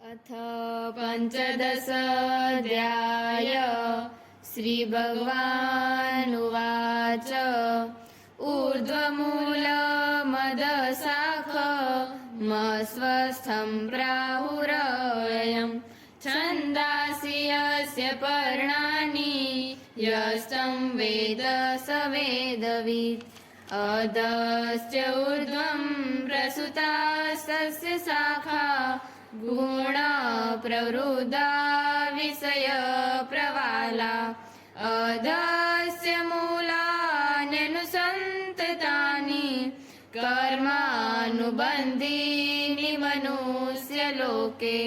अथ पञ्चदशोऽध्याय श्रीभगवानुवाच ऊर्ध्वमूलमदशाखमस्वस्थं प्राहुरव्ययम् छन्दांसि यस्य पर्णानि यस्तं वेद स वेदवित् अधश्च ऊर्ध्वं प्रसुतास्तस्य शाखा गुणा प्रवृद्धा विषय प्रवाला अधस्य मूलान्यनुसन्ततानि कर्मानुबन्धीनि मनुष्यलोके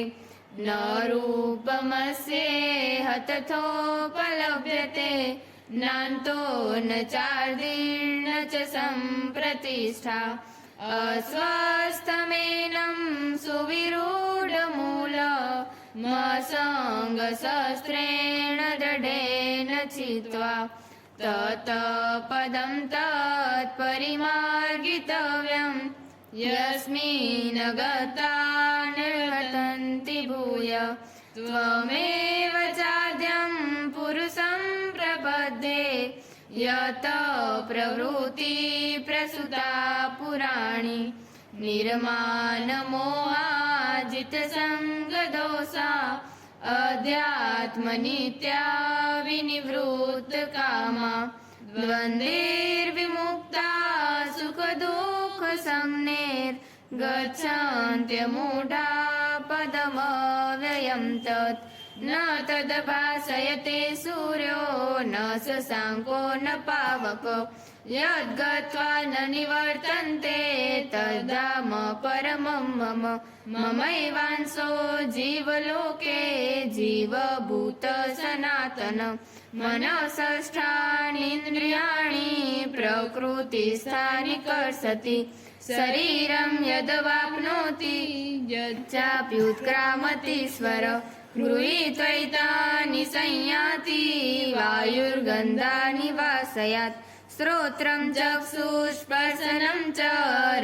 न रूपमस्येह तथोपलभ्यते नान्तो न चार्दीर्न च सम्प्रतिष्ठा अस्वस्थमेनं सुविरूढमूलमसङ्गशस्त्रेण दृढेन छित्त्वा तत्पदं तत्परिमार्गितव्यम् यस्मिन् गता निर्वर्तन्ति भूय त्वमेव चाद्यं पुरुषं प्रपद्ये यत प्रवृत्ति प्रसुता पुराणी निर्मानमोहाजितसङ्गदोषा अध्यात्मनित्या विनिवृत्तकामा द्वन्द्वैर्विमुक्ता सुखदुःखसंज्ञैर्गच्छन्त्यमूढा पदमव्ययं तत् न तद्भासयते सूर्यो न शशाङ्को न पावको यद्गत्वा न निवर्तन्ते तद्धाम परमं मम ममैवांशो जीवलोके जीवभूत सनातन मनसष्ठानीन्द्रियाणि प्रकृतिस्थानि कर्षति शरीरं यद्वाप्नोति यच्चाप्युत्क्रामतीश्वर गृहीत्वैतानि संयाति वायुर्गन्धानि वासयात् श्रोत्रं चक्षुस्पर्शनं च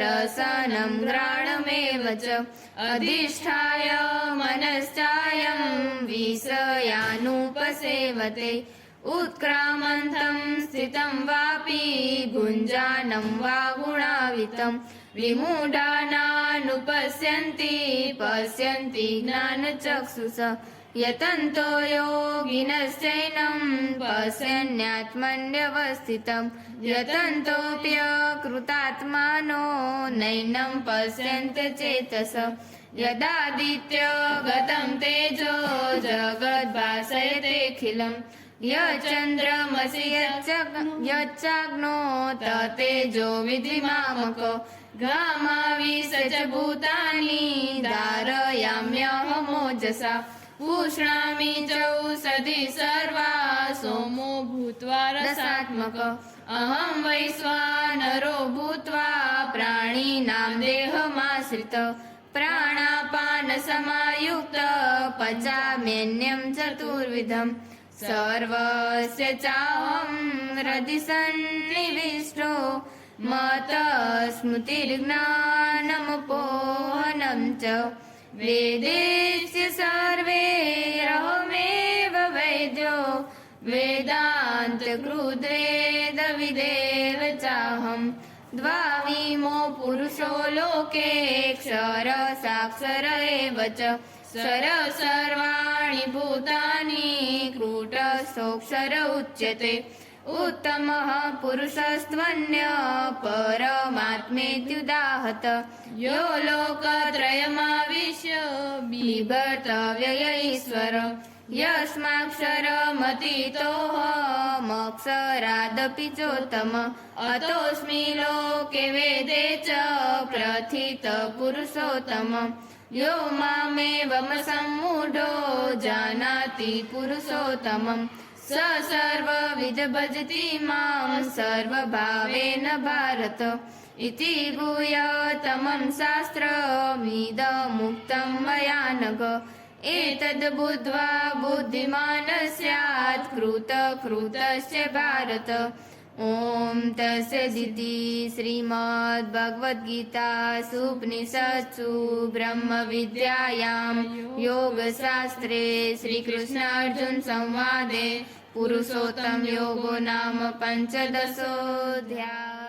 रसनं घ्राणमेव च अधिष्ठाय मनश्चायं विषयानुपसेवते उत्क्रामन्तं स्थितं वापि भुञ्जानं वा गुणावितं विमूढानानुपश्यन्ति पश्यन्ति ज्ञानचक्षुषा यतन्तो योगिनश्चैनं पश्यन्यात्मन्यवस्थितं यतन्तोऽप्यकृतात्मानो नैनं पश्यन्त्य चेतस यदादित्य गतं तेजो जगद्भासयतेऽखिलम् यच्चन्द्रमसि यच्चाग्नो ततेजो विधिमामको घामाविश च भूतानि धारयाम्यहमोजसा पुष्णामि चौषधि सर्वा सोमो भूत्वा रसात्मक अहं वैश्वानरो भूत्वा प्राणिनां देहमाश्रित प्राणापानसमायुक्त पचाम्यन्नं चतुर्विधम् सर्वस्य चाहं हृदि सन्निविष्टो मतस्मृतिर्ज्ञानमपोहनं च वेदेस्य सर्वैरहमेव वैद्यो वेदान्तकृद्वेदविदेव चाहम् द्वाविमो पुरुषो लोके क्षर साक्षर एव च क्षर सर्वाणि भूतानि कूटस्थोऽक्षर उच्यते उत्तमः पुरुषस्त्वन्यः परमात्मेत्युदाहत यो लोकत्रयमाविश्य बिभर्तव्य ईश्वर यस्माक्षरमतीतोऽहमक्षरादपि चोत्तम अतोऽस्मि लोके वेदे च प्रथितः पुरुषोत्तम यो मामेवं सम्मूढो जानाति पुरुषोत्तमम् स सर्वविद भजति मां सर्वभावेन भारत इति गुह्यतमं शास्त्रमिदमुक्तं मया नघ एतद् बुद्ध्वा बुद्धिमान् स्यात् कृतकृतस्य भारत ॐ तत्सदिति श्रीमद्भगवद्गीतासूपनिषत्सु ब्रह्मविद्यायां योगशास्त्रे श्रीकृष्णार्जुनसंवादे पुरुषोत्तमयोगो नाम पञ्चदशोऽध्यायः।